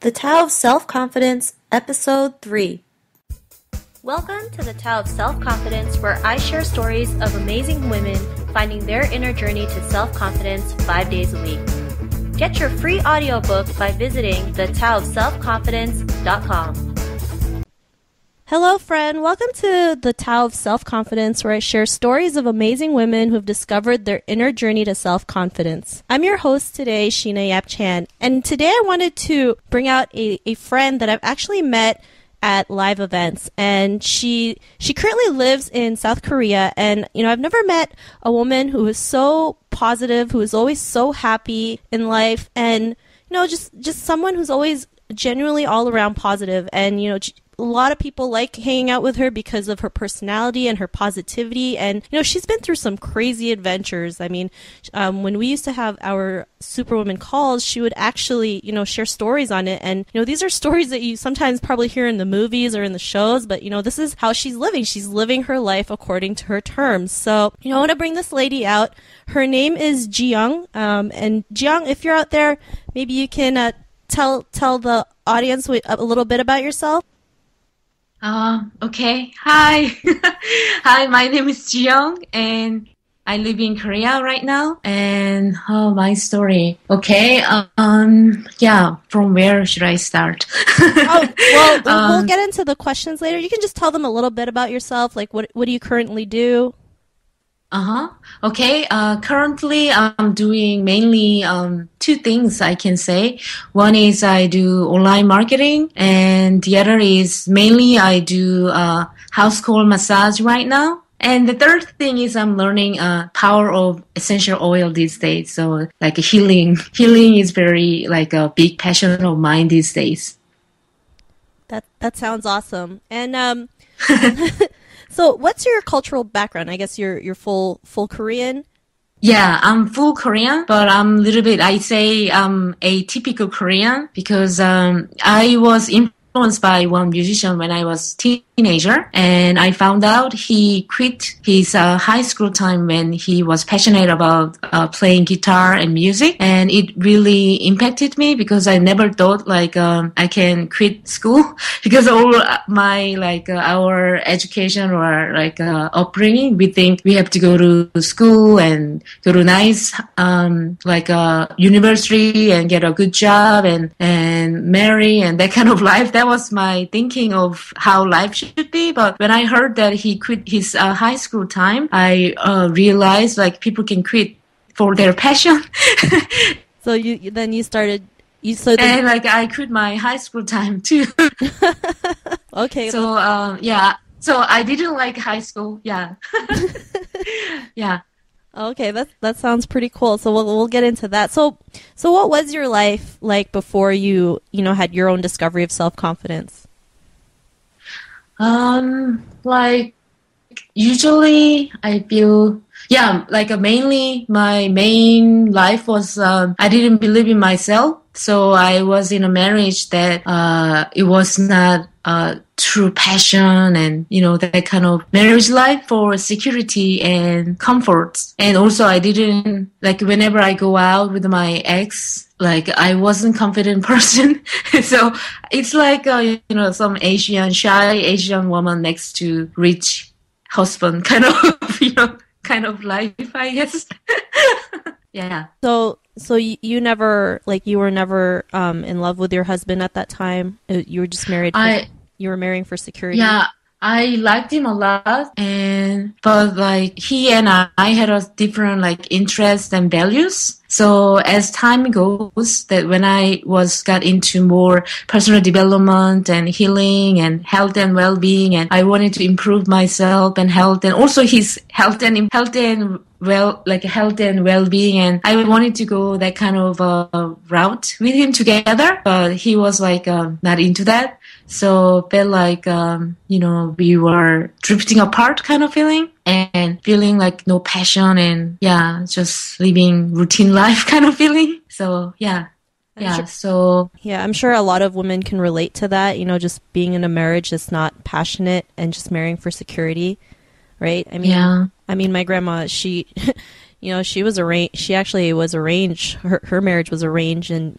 The Tao of Self-Confidence, Episode 3. Welcome to the Tao of Self-Confidence, where I share stories of amazing women finding their inner journey to self-confidence 5 days a week. Get your free audiobook by visiting thetaoofselfconfidence.com. Hello, friend. Welcome to the Tao of Self-Confidence, where I share stories of amazing women who have discovered their inner journey to self-confidence. I'm your host today, Sheena Yap Chan, and today I wanted to bring out a friend that I've actually met at live events, and she currently lives in South Korea. And I've never met a woman who is so positive, who is always so happy in life, and just someone who's always genuinely all around positive. And a lot of people like hanging out with her because of her personality and her positivity. And, she's been through some crazy adventures. I mean, when we used to have our Superwoman calls, she would actually, share stories on it. And, these are stories that you sometimes probably hear in the movies or in the shows, but, this is how she's living. She's living her life according to her terms. So, I want to bring this lady out. Her name is Jiyoung. And Jiyoung, if you're out there, maybe you can tell the audience a little bit about yourself. Okay. Hi. Hi, my name is Jiyoung, and I live in Korea right now. And my story. Okay. From where should I start? We'll get into the questions later. You can just tell them a little bit about yourself. Like, what do you currently do? Okay. Currently, I'm doing mainly two things, I can say. One is I do online marketing, and the other is mainly I do house call massage right now. And the third thing is I'm learning power of essential oil these days. So like healing is very like a big passion of mine these days. That sounds awesome. And so what's your cultural background? I guess you're full Korean? Yeah, I'm full Korean, but I'm a little bit, I say I'm a typical Korean because I was influenced by one musician when I was teenager, and I found out he quit his high school time when he was passionate about playing guitar and music, and it really impacted me because I never thought I can quit school because all my our education or upbringing, we think we have to go to school and go to nice university and get a good job and marry and that kind of life. That was my thinking of how life should be. But when I heard that he quit his high school time, I realized people can quit for their passion. So you started. And I quit my high school time too. Okay. So So I didn't like high school. Yeah. Yeah. Okay, that sounds pretty cool. So we'll get into that. So what was your life like before you had your own discovery of self-confidence? Usually I feel mainly my main life was I didn't believe in myself. So I was in a marriage that it was not true passion and that kind of marriage life for security and comfort. And also I didn't whenever I go out with my ex, I wasn't confident person. So it's some shy Asian woman next to rich husband kind of kind of life, I guess. Yeah. So you never you were never in love with your husband at that time? You were just married. You were marrying for security. Yeah, I liked him a lot, but he and I had a different interests and values. So as time goes, that when I got into more personal development and healing and health and well-being, and I wanted to improve myself and health, and also his health and well-being, and I wanted to go that kind of route with him together, but he was not into that. So felt we were drifting apart kind of feeling, and feeling no passion, and just living routine life kind of feeling. So I'm sure a lot of women can relate to that, just being in a marriage that's not passionate and just marrying for security, right? I mean, my grandma, she she was arranged. She actually was arranged. Her marriage was arranged, and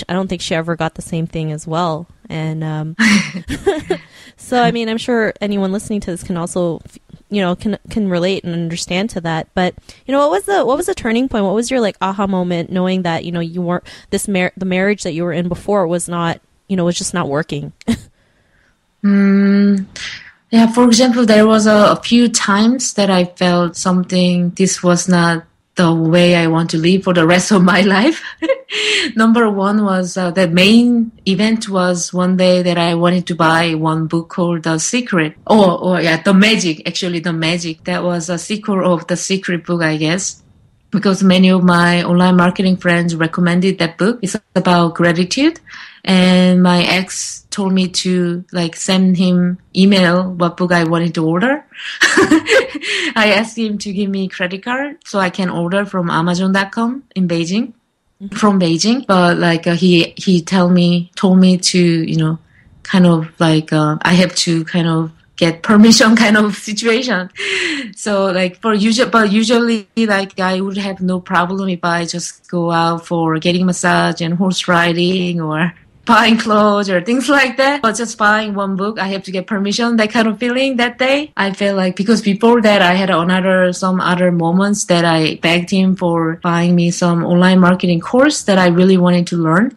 I don't think she ever got the same thing as well. And so, I mean, I'm sure anyone listening to this can also, can relate and understand to that. But what was the turning point? What was your aha moment, knowing that you weren't the marriage that you were in before was not, was just not working? Yeah, for example, there was a few times that I felt this was not the way I want to live for the rest of my life. Number one was the main event was one day that I wanted to buy one book called The Secret. The Magic, actually The Magic. That was a sequel of The Secret book, I guess. Because many of my online marketing friends recommended that book. It's about gratitude. And my ex told me to send him email what book I wanted to order. I asked him to give me credit card so I can order from Amazon.com in Beijing, from Beijing. But he told me to, I have to kind of get permission kind of situation. So usually I would have no problem if I just go out for getting massage and horse riding or buying clothes or things like that. But just buying one book, I have to get permission, that kind of feeling that day. I felt because before that I had some other moments that I begged him for buying me some online marketing course that I really wanted to learn.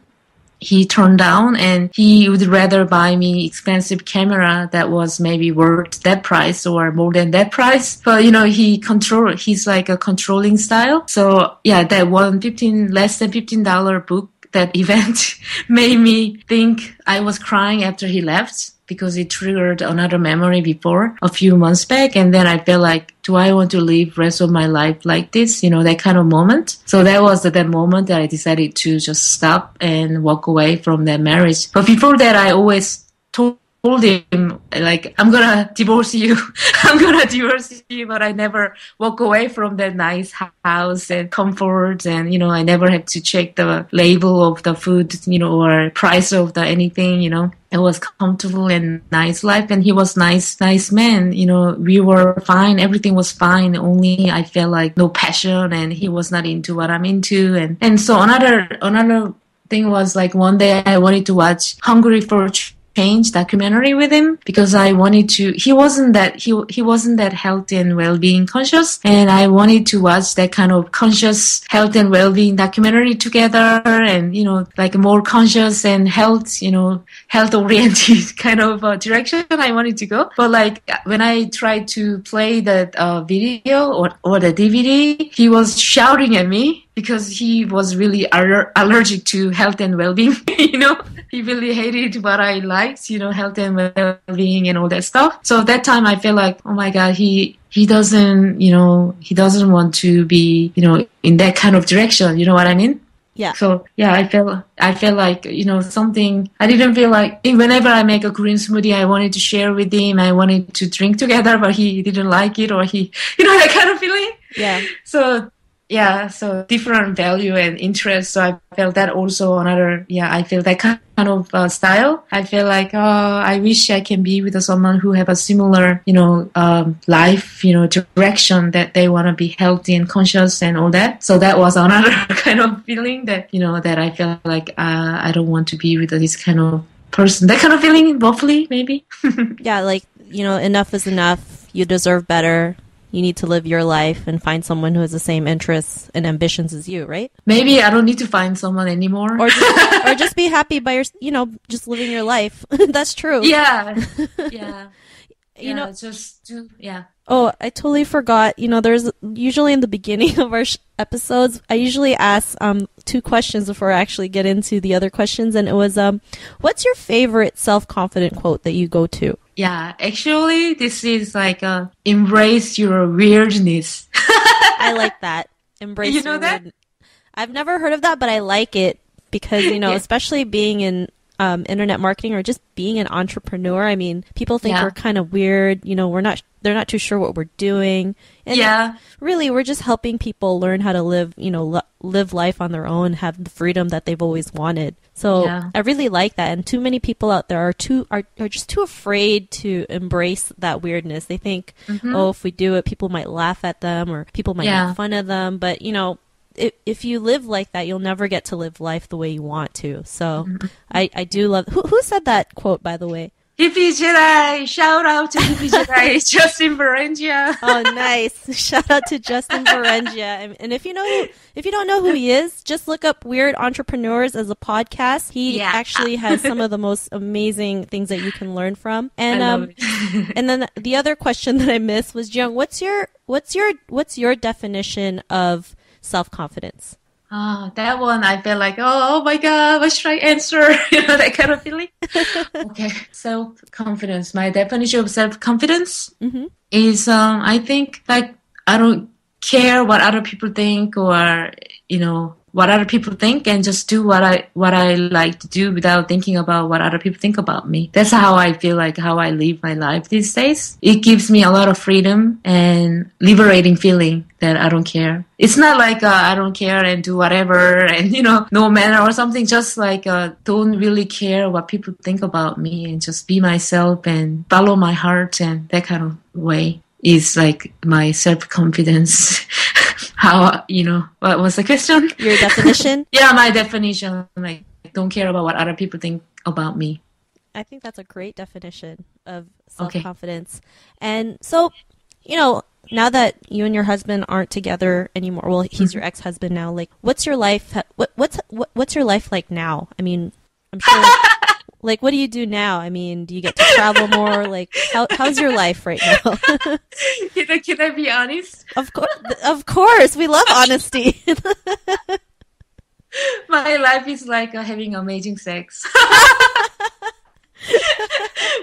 He turned down and he would rather buy me expensive camera that was maybe worth that price or more than that price. But, he's like a controlling style. So yeah, that less than $15 book, that event made me think I was crying after he left because it triggered another memory before a few months back. And then I felt do I want to live rest of my life like this? That kind of moment. So that was that moment that I decided to just stop and walk away from that marriage. But before that, I always told him, I'm gonna divorce you. I'm gonna divorce you, but I never walk away from that nice house and comfort. And, I never had to check the label of the food, or price of the anything, It was comfortable and nice life. And he was nice man. We were fine. Everything was fine. Only I felt no passion and he was not into what I'm into. And so another thing was one day I wanted to watch Hungry for Change documentary with him because I wanted to. He wasn't that health and well-being conscious, and I wanted to watch that kind of conscious health and well-being documentary together, and more conscious and health oriented kind of direction I wanted to go. But when I tried to play that video or the DVD, he was shouting at me because he was really allergic to health and well-being. He really hated what I liked, health and well-being and all that stuff. So that time I felt oh my God, he doesn't want to be, in that kind of direction. You know what I mean? Yeah. So yeah, I felt something. I didn't feel whenever I make a green smoothie, I wanted to share with him. I wanted to drink together, but he didn't like it, or that kind of feeling. Yeah. So different value and interest. So I felt that also I feel that kind of style. I feel I wish I can be with someone who have a similar, life, direction that they want to be healthy and conscious and all that. So that was another kind of feeling that, that I felt I don't want to be with this kind of person. That kind of feeling, roughly, maybe. Yeah, enough is enough. You deserve better. You need to live your life and find someone who has the same interests and ambitions as you, right? Maybe I don't need to find someone anymore. Or just be happy by just living your life. That's true. Yeah. Yeah. Oh, I totally forgot. There's usually in the beginning of our episodes, I usually ask 2 questions before I actually get into the other questions. And it was, what's your favorite self-confident quote that you go to? Yeah, actually, this is embrace your weirdness. I like that. Embrace you know your that? I've never heard of that, but I like it because, especially being in internet marketing or just being an entrepreneur. I mean, people think we're kind of weird. You know, they're not too sure what we're doing. And really, we're just helping people learn how to live, live life on their own, have the freedom that they've always wanted. So I really like that. And too many people out there are just too afraid to embrace that weirdness. They think, oh, if we do it, people might laugh at them or people might make fun of them. But, if you live like that, you'll never get to live life the way you want to. So I do love... Who said that quote, by the way? Hippie Jedi! Shout out to Hippie Jedi, Justin Berengia. Oh, nice. Shout out to Justin Berengia. And if you don't know who he is, just look up Weird Entrepreneurs as a podcast. He actually has some of the most amazing things that you can learn from. And and then the other question that I missed was, Jiyoung, what's your definition of self-confidence? That one, I felt like, oh my God, what should I answer? That kind of feeling. Okay, self-confidence. My definition of self-confidence is, I think, like, I don't care what other people think or, what other people think and just do what I like to do without thinking about what other people think about me. That's how I feel like how I live my life these days. It gives me a lot of freedom and liberating feeling that I don't care. It's not like I don't care and do whatever and, no matter or something. Just like don't really care what people think about me and just be myself and follow my heart and that kind of way is like my self-confidence. How, what was the question? Your definition? Yeah, my definition. Like, don't care about what other people think about me. I think that's a great definition of self-confidence. Okay. And so, now that you and your husband aren't together anymore, well, he's your ex-husband now. Like, what's your life? What's your life like now? I mean, I'm sure. Like, what do you do now? I mean, do you get to travel more? Like, how's your life right now? Can I be honest? Of course, we love honesty. My life is like having amazing sex.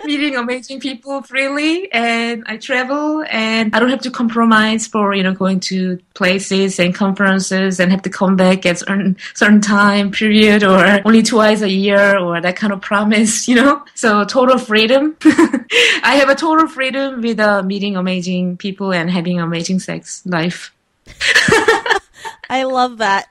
Meeting amazing people freely, and I travel, and I don't have to compromise for going to places and conferences and have to come back at certain time period or only twice a year or that kind of promise, So total freedom. I have a total freedom with meeting amazing people and having amazing sex life. I love that.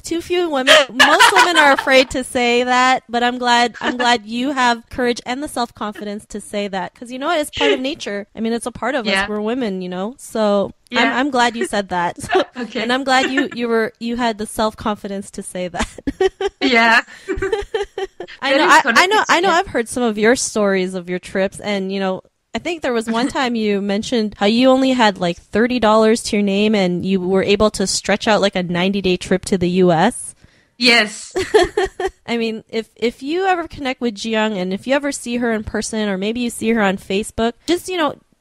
Too few women, most women are afraid to say that, but I'm glad you have courage and the self-confidence to say that. Because it's part of nature. I mean, it's a part of us. We're women, So I'm glad you said that. Okay. And I'm glad you had the self-confidence to say that. Yeah. I know I've heard some of your stories of your trips, and I think there was one time you mentioned how you only had like $30 to your name and you were able to stretch out like a 90-day trip to the U.S. Yes. I mean, if you ever connect with Jiyoung and if you ever see her in person or maybe you see her on Facebook, just,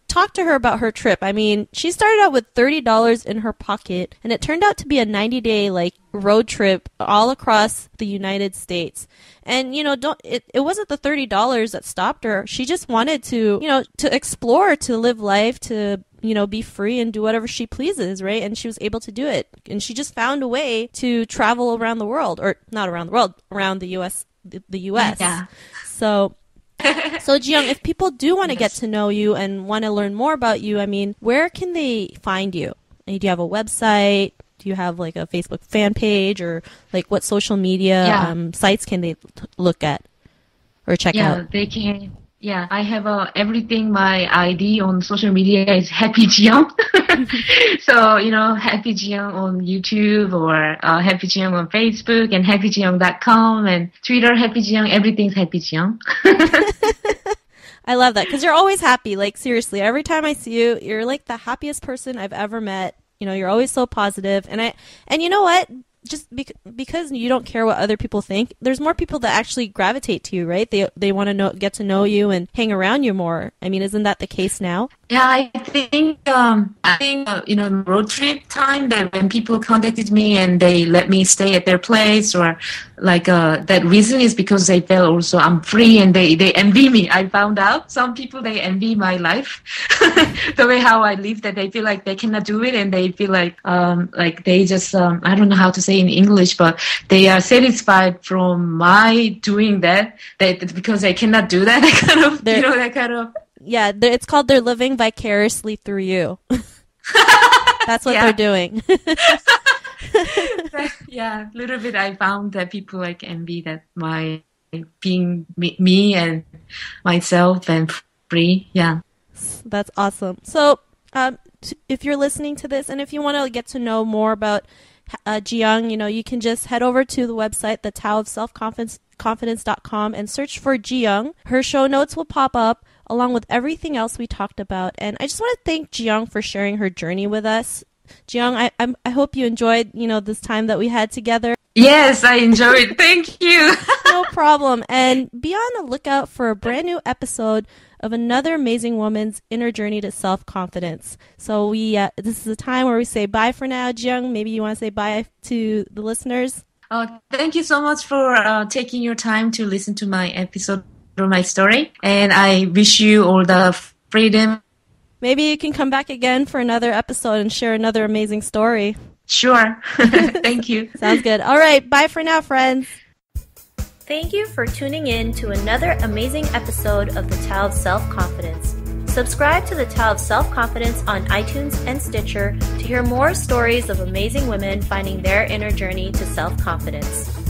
talk to her about her trip. I mean, she started out with $30 in her pocket and it turned out to be a 90-day like road trip all across the United States. And, it wasn't the $30 that stopped her. She just wanted to, to explore, to live life, to, be free and do whatever she pleases, right? And she was able to do it. And she just found a way to travel around the world, or not around the world, around the U.S., the U.S. Yeah. So Jiyoung, if people do want to get to know you and want to learn more about you, I mean, where can they find you? Do you have a website? Do you have like a Facebook fan page, or like what social media sites can they look at or check out? Yeah, they can. Yeah, I have everything. My ID on social media is Happy Jiyoung. So, Happy Jiyoung on YouTube or Happy Jiyoung on Facebook and happyjiyoung.com and Twitter, Happy Jiyoung. Everything's Happy Jiyoung. I love that because you're always happy. Like, seriously, every time I see you, you're like the happiest person I've ever met. You're always so positive. And you know what? Just because you don't care what other people think, there's more people that actually gravitate to you, right? They want to get to know you and hang around you more. I mean, isn't that the case now? Yeah, I think road trip time that when people contacted me and they let me stay at their place or that reason is because they felt also I'm free and they envy me. I found out some people, they envy my life, the way how I live, that they feel like they cannot do it, and they feel like they just I don't know how to say in English, but they are satisfied from my doing that because they cannot do that. Yeah, it's called they're living vicariously through you. That's what they're doing. Yeah, a little bit. I found that people like envy that my being me and myself and free. Yeah, that's awesome. So, if you're listening to this, and if you want to get to know more about Jiyoung, you can just head over to the website, the Tao of selfconfidence.com, and search for Jiyoung. Her show notes will pop up along with everything else we talked about. And I just want to thank Jiyoung for sharing her journey with us. Jiyoung, I hope you enjoyed, this time that we had together. Yes, I enjoyed. Thank you. No problem. And be on the lookout for a brand new episode of another amazing woman's inner journey to self-confidence. So this is a time where we say bye for now. Jiyoung, maybe you want to say bye to the listeners? Thank you so much for taking your time to listen to my episode or my story. And I wish you all the freedom. Maybe you can come back again for another episode and share another amazing story. Sure. Thank you. Sounds good. All right. Bye for now, friends. Thank you for tuning in to another amazing episode of The Tao of Self-Confidence. Subscribe to The Tao of Self-Confidence on iTunes and Stitcher to hear more stories of amazing women finding their inner journey to self-confidence.